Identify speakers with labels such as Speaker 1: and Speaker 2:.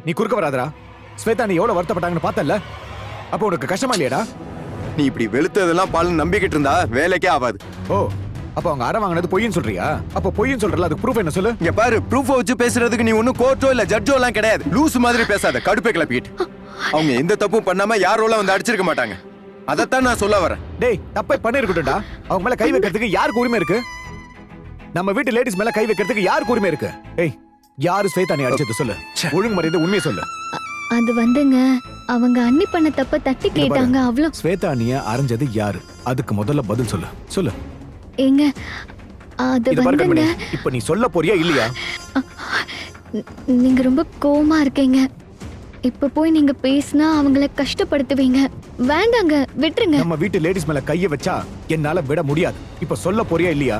Speaker 1: நீ குறுக்க வராதடா. ஸ்வேதா நீ எவ்வளவு வருத்தப்பட்டாங்கன்னு பார்த்தல. அப்போ உனக்கு கஷ்டமா இல்லையாடா?
Speaker 2: நீ இப்படி வெளுத்ததெல்லாம் பால் நம்பிக்கிட்டு இருந்தா வேலைக்கே ஆகாது.
Speaker 1: ஓ, அப்ப அவங்க அரை வாங்கினது பொய்ன்னு சொல்றியா? அப்ப பொய்ன்னு சொல்றல, அதுக்கு ப்ரூஃப் என்ன சொல்லு?
Speaker 2: இங்க பாரு, ப்ரூஃப் வச்சு பேசுறதுக்கு நீ ஒன்னும் கோர்ட்டோ இல்ல ஜட்ஜோ எல்லாம் கிடையாது. லூஸ் மாதிரி பேசாத, கடுப்பை கிளப்பிட்டு. அவங்க எந்த தப்பும் பண்ணாம யாரோலாம் வந்து அடிச்சிருக்க மாட்டாங்க. அதைத்தான் நான் சொல்ல வரேன்.
Speaker 1: டேய், தப்பை பண்ணிருக்கட்டும்டா. அவங்க மேல கை வைக்கிறதுக்கு யாருக்கு உரிமை இருக்கு? நம்ம வீட்டு லேடிஸ் மேல கை வைக்கிறதுக்கு யாருக்கு உரிமை இருக்கு? ஏய், யாரு ஸ்வேதா நீ அடிச்சது சொல்லு. ஒழுங்கு மரியாதை உண்மையை சொல்லு.
Speaker 3: அது வந்துங்க, அவங்க அண்ணி பண்ண தப்ப தட்டி கேட்டாங்க, அவ்வளவு.
Speaker 1: ஸ்வேதா நீ அரைஞ்சது யாரு? அதுக்கு முதல்ல பதில் சொல்லு. சொல்லு.
Speaker 3: ஏங்க, அது
Speaker 1: இது பாரு
Speaker 3: வந்துங்க.
Speaker 1: கண்மணி, இப்ப நீ சொல்ல போறியா இல்லையா?
Speaker 3: நீங்க ரொம்ப கோவமா இருக்கீங்க. இப்ப போய் நீங்க பேசினா அவங்கள கஷ்டப்படுத்துவீங்க. வேண்டாங்க, விட்டுருங்க.
Speaker 1: நம்ம வீட்டு லேடிஸ் மேல கைய வச்சா என்னால விட முடியாது. இப்ப சொல்ல போறியா இல்லையா?